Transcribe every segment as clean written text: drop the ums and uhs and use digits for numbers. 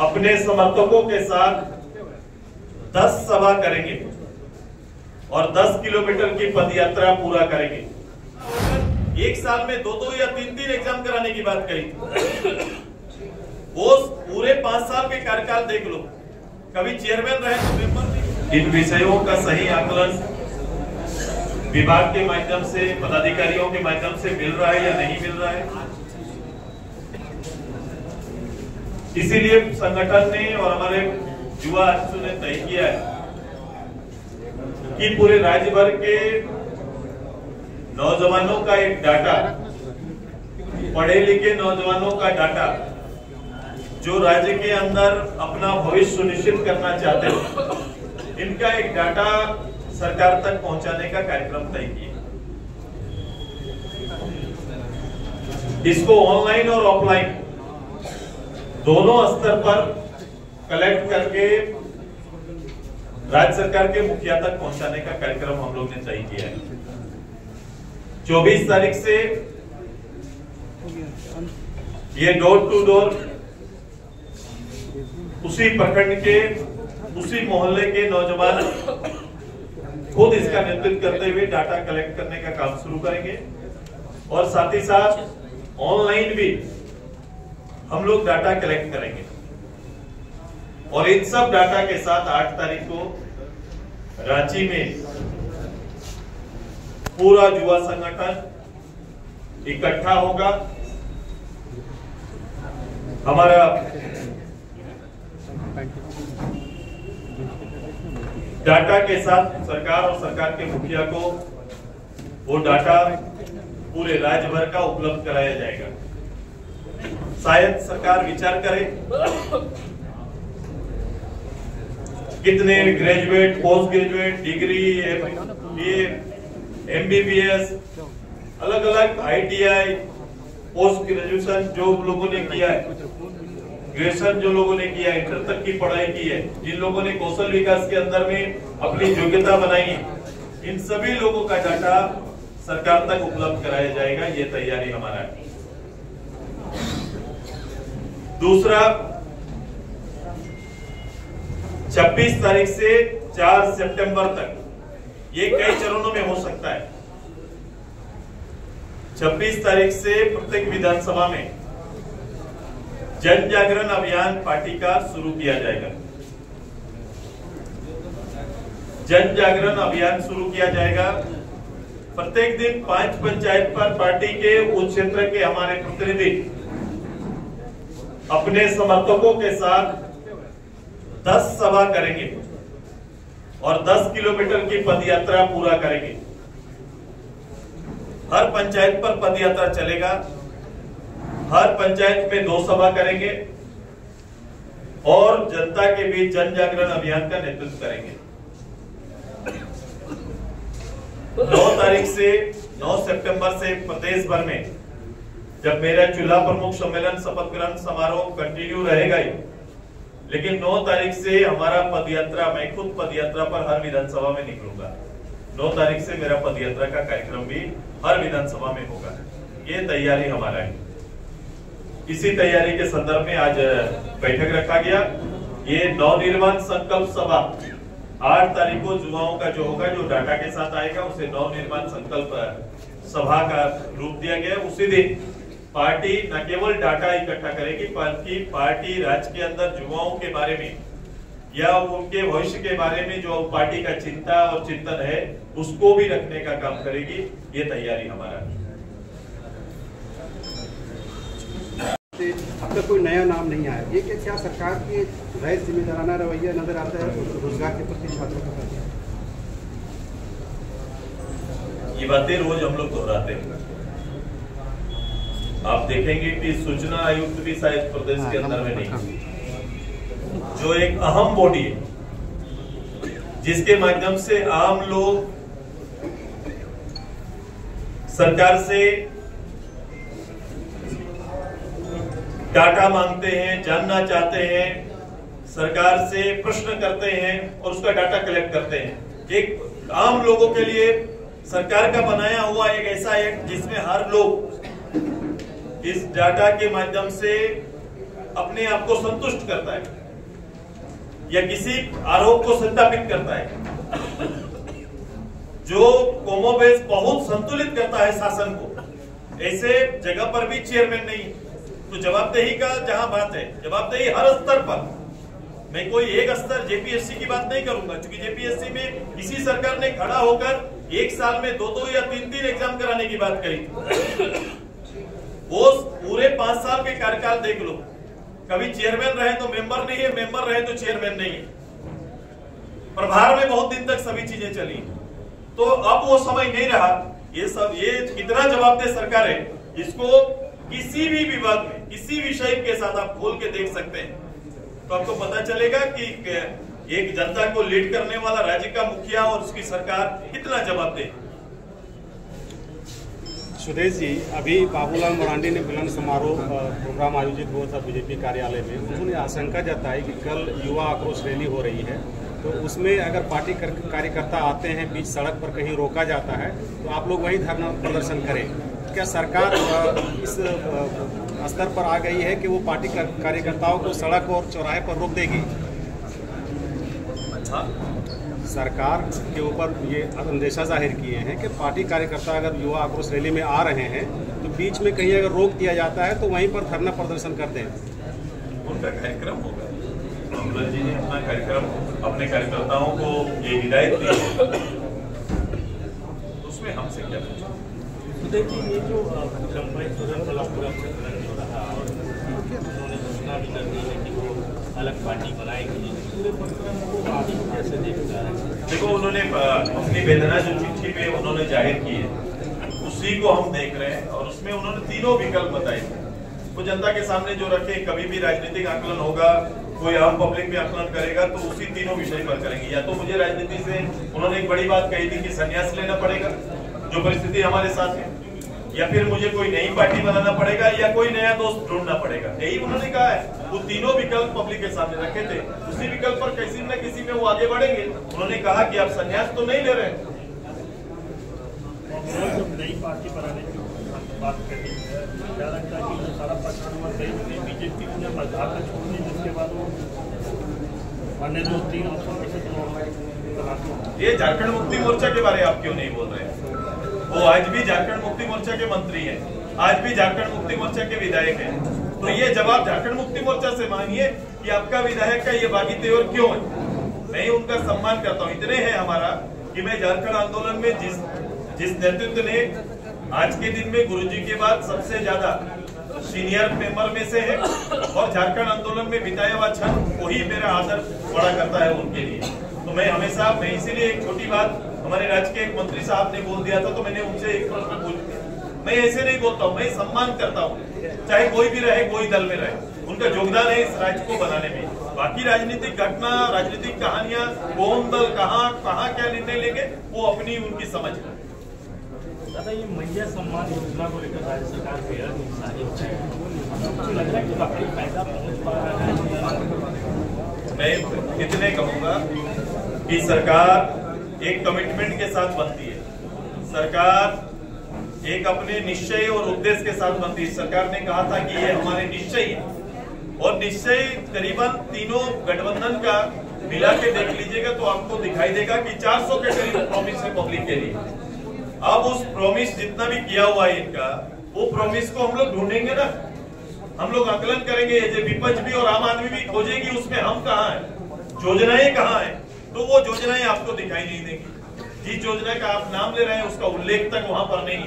अपने समर्थकों के साथ 10 सभा करेंगे और 10 किलोमीटर की पदयात्रा पूरा करेंगे। एक साल में 2 या 3 एग्जाम कराने की बात कही, वो पूरे 5 साल के कार्यकाल देख लो, कभी चेयरमैन रहे तो मेंबर नहीं। इन विषयों का सही आकलन विभाग के माध्यम से, पदाधिकारियों के माध्यम से मिल रहा है या नहीं मिल रहा है। इसीलिए संगठन ने और हमारे युवा आयुक्तों ने तय किया है कि पूरे राज्य भर के नौजवानों का एक डाटा, पढ़े लिखे नौजवानों का डाटा, जो राज्य के अंदर अपना भविष्य सुनिश्चित करना चाहते हैं, इनका एक डाटा सरकार तक पहुंचाने का कार्यक्रम तय किया। इसको ऑनलाइन और ऑफलाइन दोनों स्तर पर कलेक्ट करके राज्य सरकार के मुखिया तक पहुंचाने का कार्यक्रम हम लोग ने तय किया है। 24 तारीख से ये डोर टू डोर उसी प्रखंड के, उसी मोहल्ले के नौजवान खुद इसका नेतृत्व करते हुए डाटा कलेक्ट करने का काम शुरू करेंगे और साथ ही साथ ऑनलाइन भी हम लोग डाटा कलेक्ट करेंगे। और इन सब डाटा के साथ 8 तारीख को रांची में पूरा युवा संगठन इकट्ठा होगा। हमारा डाटा के साथ सरकार और सरकार के मुखिया को वो डाटा पूरे राज्य भर का उपलब्ध कराया जाएगा। शायद सरकार विचार करे कितने graduate, post graduate, degree, MBBS, अलग अलग ITI, पोस्ट ग्रेजुएशन जो लोगों ने किया है, ग्रेजुएशन जो लोगों ने किया है, इंटर तक की पढ़ाई की है, जिन लोगों ने कौशल विकास के अंदर में अपनी योग्यता बनाई है, इन सभी लोगों का डाटा सरकार तक उपलब्ध कराया जाएगा। ये तैयारी हमारा है। दूसरा, 26 तारीख से 4 सितंबर तक, ये कई चरणों में हो सकता है। 26 तारीख से प्रत्येक विधानसभा में जन जागरण अभियान पार्टी का शुरू किया जाएगा। जन जागरण अभियान शुरू किया जाएगा। प्रत्येक दिन 5 पंचायत पर पार्टी के उस क्षेत्र के हमारे प्रतिनिधि अपने समर्थकों के साथ 10 सभा करेंगे और 10 किलोमीटर की पदयात्रा पूरा करेंगे। हर पंचायत पर पदयात्रा चलेगा, हर पंचायत में 2 सभा करेंगे और जनता के बीच जन जागरण अभियान का नेतृत्व करेंगे। 9 तारीख से 9 सितंबर से प्रदेश भर में जब मेरा जिला प्रमुख सम्मेलन शपथ ग्रहण समारोह कंटिन्यू रहेगा ही, लेकिन 9 तारीख से हमारा पदयात्रा, मैं खुद पदयात्रा पर हर विधानसभा में निकलूंगा। 9 तारीख से मेरा पदयात्रा का कार्यक्रम भी हर विधानसभा में होगा। ये तैयारी हमारा है। इसी तैयारी के संदर्भ में आज बैठक रखा गया। ये नवनिर्माण संकल्प सभा 8 तारीख को युवाओं का जो होगा, जो डाटा के साथ आएगा, उसे नवनिर्माण संकल्प सभा का रूप दिया गया। उसी दिन पार्टी न केवल डाटा इकट्ठा करेगी, बल्कि पार्टी राज्य के अंदर युवाओं के बारे में या उनके भविष्य के बारे में जो पार्टी का चिंता और चिंतन है, उसको भी रखने का काम करेगी। ये तैयारी हमारा है। अब तक कोई नया नाम नहीं आया, ये क्या सरकार की गैर जिम्मेदाराना रवैया नजर आता है रोजगार के प्रति छात्रों का? ये बातें रोज हम लोग दोहराते हैं। आप देखेंगे कि सूचना आयुक्त भी शायद प्रदेश के अंदर में नहीं, जो एक अहम बॉडी है जिसके माध्यम से आम लोग सरकार से डाटा मांगते हैं, जानना चाहते हैं, सरकार से प्रश्न करते हैं और उसका डाटा कलेक्ट करते हैं। एक आम लोगों के लिए सरकार का बनाया हुआ एक ऐसा एक्ट जिसमें हर लोग इस डाटा के माध्यम से अपने आप को संतुष्ट करता है या किसी आरोप को सत्यापित करता है, जो कमोबेश बहुत संतुलित करता है शासन को, ऐसे जगह पर भी चेयरमैन नहीं। तो जवाबदेही का जहां बात है, जवाबदेही हर स्तर पर, मैं कोई एक स्तर जेपीएससी की बात नहीं करूंगा, क्योंकि जेपीएससी में इसी सरकार ने खड़ा होकर एक साल में 2 या 3 एग्जाम कराने की बात करी। वो पूरे 5 साल के कार्यकाल देख लो, कभी चेयरमैन रहे तो मेंबर नहीं है, मेंबर रहे तो चेयरमैन नहीं है। प्रभार में बहुत दिन तक सभी चीजें चली, तो अब वो समय नहीं रहा। ये कितना जवाबदेह सरकार है, इसको किसी भी विभाग में किसी विषय के साथ आप खोल के देख सकते हैं, तो आपको पता चलेगा कि एक जनता को लीड करने वाला राज्य का मुखिया और उसकी सरकार कितना जवाबदेह। सुदेश जी, अभी बाबूलाल मरांडी ने मिलन समारोह प्रोग्राम आयोजित हुआ था बीजेपी कार्यालय में। उन्होंने आशंका जताई कि कल युवा आक्रोश रैली हो रही है, तो उसमें अगर पार्टी कार्यकर्ता आते हैं, बीच सड़क पर कहीं रोका जाता है, तो आप लोग वहीं धरना प्रदर्शन करें। क्या सरकार इस स्तर पर आ गई है कि वो पार्टी कार्यकर्ताओं को सड़क और चौराहे पर रोक देगी? सरकार के ऊपर ये अंदेशा जाहिर किए हैं कि पार्टी कार्यकर्ता अगर युवा आक्रोश रैली में आ रहे हैं तो बीच में कहीं अगर रोक दिया जाता है तो वहीं पर धरना प्रदर्शन कर दें। उनका कार्यक्रम होगा, रामलाल जी ने अपना कार्यक्रम अपने कार्यकर्ताओं को ये हिदायत दी है, उसमें हमसे क्या पूछा। तो देखिए, ये जो लंबाई पूरा हो रहा और उन्होंने घोषणा भी कर दी है कि वो अलग पार्टी बनाएगी, पूरे प्रकरण को आप कैसे देखता है? देखो, उन्होंने अपनी वेदना जो चिट्ठी में उन्होंने जाहिर की है उसी को हम देख रहे हैं, और उसमें उन्होंने 3 विकल्प बताए वो जनता के सामने जो रखे। कभी भी राजनीतिक आकलन होगा, कोई आम पब्लिक में आकलन करेगा तो उसी 3 विषय पर करेंगे। या तो मुझे राजनीति से उन्होंने एक बड़ी बात कही थी कि संन्यास लेना पड़ेगा, जो परिस्थिति हमारे साथ है, या फिर मुझे कोई नई पार्टी बनाना पड़ेगा, या कोई नया दोस्त ढूंढना पड़ेगा। यही उन्होंने कहा है। वो 3 विकल्प पब्लिक के सामने रखे थे, उसी विकल्प पर किसी न किसी में वो आगे बढ़ेंगे। उन्होंने कहा कि आप संन्यास तो नहीं ले रहे। नई पार्टी बनाने की बात करी, क्या लगता है कि सारा प्रकरण बीजेपी ने मजाक छोड़नी, जिसके बाद वो अन्य जो 3 ऑप्शन में से ये झारखंड मुक्ति मोर्चा के बारे में आप क्यों नहीं बोल रहे हैं? वो आज भी झारखंड मुक्ति मोर्चा के मंत्री हैं, आज भी झारखंड मुक्ति मोर्चा के विधायक हैं। तो ये जवाब झारखंड मुक्ति मोर्चा से मांगिए कि आपका विधायक का ये बागी तेवर क्यों है। मैं उनका सम्मान करता हूँ, इतने हैं हमारा कि मैं झारखंड आंदोलन में जिस नेतृत्व ने आज के दिन में गुरुजी के बाद सबसे ज्यादा सीनियर मेंबर में से है, और झारखंड आंदोलन में बिताया हुआ क्षण वही मेरा आदर बड़ा करता है उनके लिए। तो मैं हमेशा, मैं इसीलिए एक छोटी बात हमारे राज्य के एक मंत्री साहब ने बोल दिया था, तो मैंने उनसे एक प्रश्न पूछ लिया। मैं ऐसे नहीं बोलता हूँ, मैं सम्मान करता हूँ, चाहे कोई भी रहे, कोई दल में रहे, उनका योगदान है इस राज्य को बनाने में। बाकी राजनीतिक घटना, राजनीतिक कहानियां, कौन दल कहाँ क्या निर्णय लेंगे, वो अपनी उनकी समझ है। दादा, ये महिला सम्मान योजना को लेकर राज्य सरकार बेहद उत्साहित है, लग रहा है कि काफी फायदा पहुंच पा रहा है। मैं इतने कहूंगा कि सरकार एक कमिटमेंट के साथ बनती है, सरकार एक अपने निश्चय और उद्देश्य के साथ बनती है। सरकार ने कहा था कि ये हमारे निश्चय है, और निश्चय करीबन तीनों गठबंधन का मिला के देख लीजिएगा तो आपको दिखाई देगा कि 400 के करीब प्रॉमिस है पब्लिक के लिए। अब उस प्रॉमिस जितना भी किया हुआ है इनका, वो प्रॉमिस को हम लोग ढूंढेंगे ना, हम लोग आकलन करेंगे, विपक्ष भी और आम आदमी भी खोजेगी उसमें हम कहाँ हैं, योजनाएं कहाँ हैं, तो वो योजनाएं आपको दिखाई नहीं देंगी। जिस योजना का आप नाम ले रहे हैं उसका उल्लेख तक वहां पर नहीं।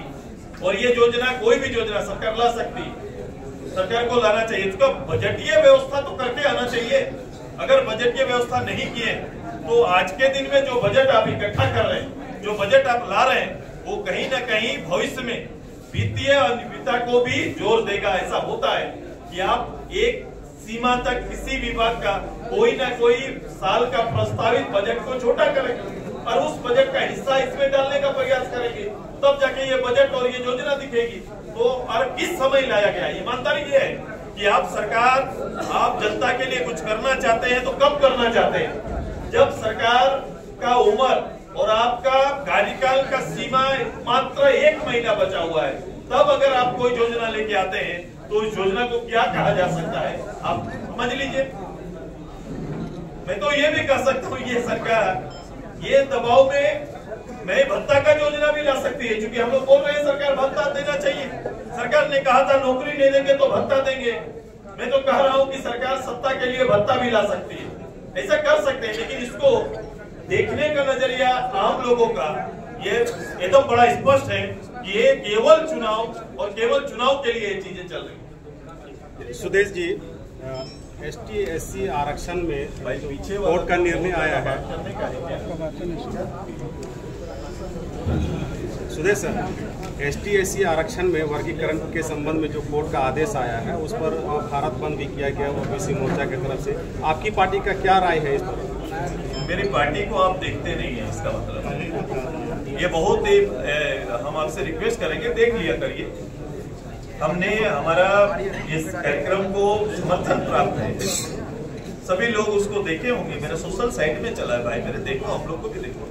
और ये योजना, कोई भी योजना सरकार ला सकती है, सरकार को लाना चाहिए, इसका बजटीय व्यवस्था तो करके आना चाहिए। अगर बजटीय व्यवस्था नहीं किए तो आज के दिन में जो बजट आप इकट्ठा कर रहे हैं, जो बजट आप ला रहे हैं, वो कहीं ना कहीं भविष्य में वित्तीय अनियमितता को भी जोर देगा। ऐसा होता है कि आप एक सीमा तक किसी विभाग का कोई ना कोई साल का प्रस्तावित बजट को छोटा करेंगे और उस बजट का हिस्सा इसमें डालने का प्रयास करेंगे, तब जाके ये बजट और ये योजना दिखेगी। तो और किस समय लाया गया, ईमानदारी ये है कि आप सरकार, आप जनता के लिए कुछ करना चाहते हैं तो कब करना चाहते हैं? जब सरकार का उम्र और आपका कार्यकाल का सीमा मात्र 1 महीना बचा हुआ है, तब अगर आप कोई योजना लेके आते हैं तो इस योजना को क्या कहा जा सकता है आप समझ लीजिए। मैं तो ये भी कह सकता हूँ ये सरकार ये दबाव में नए भत्ता का योजना भी ला सकती है, क्योंकि हम लोग बोल रहे हैं सरकार भत्ता देना चाहिए। सरकार ने कहा था नौकरी नहीं देंगे तो भत्ता देंगे। मैं तो कह रहा हूं कि सरकार सत्ता के लिए भत्ता भी ला सकती है, ऐसा कर सकते हैं। लेकिन इसको देखने का नजरिया आम लोगों का ये एकदम बड़ा स्पष्ट है कि ये केवल चुनाव और केवल चुनाव के लिए ये चीजें चल रही है। सुदेश जी, ST SC आरक्षण में पीछे कोर्ट का निर्णय आया है। सुदेश सर, ST SC आरक्षण में वर्गीकरण के संबंध में जो कोर्ट का आदेश आया है उस पर भारत बंद भी किया गया ओबीसी मोर्चा की तरफ से, आपकी पार्टी का क्या राय है इस पर? मेरी पार्टी को आप देखते नहीं है, इसका मतलब ये बहुत ही हम आपसे रिक्वेस्ट करेंगे देख लिया करिए। हमने हमारा इस कार्यक्रम को समर्थन प्राप्त है, सभी लोग उसको देखे होंगे, मेरे सोशल साइट में चला है भाई, मेरे देखो, हम लोग को भी देखो।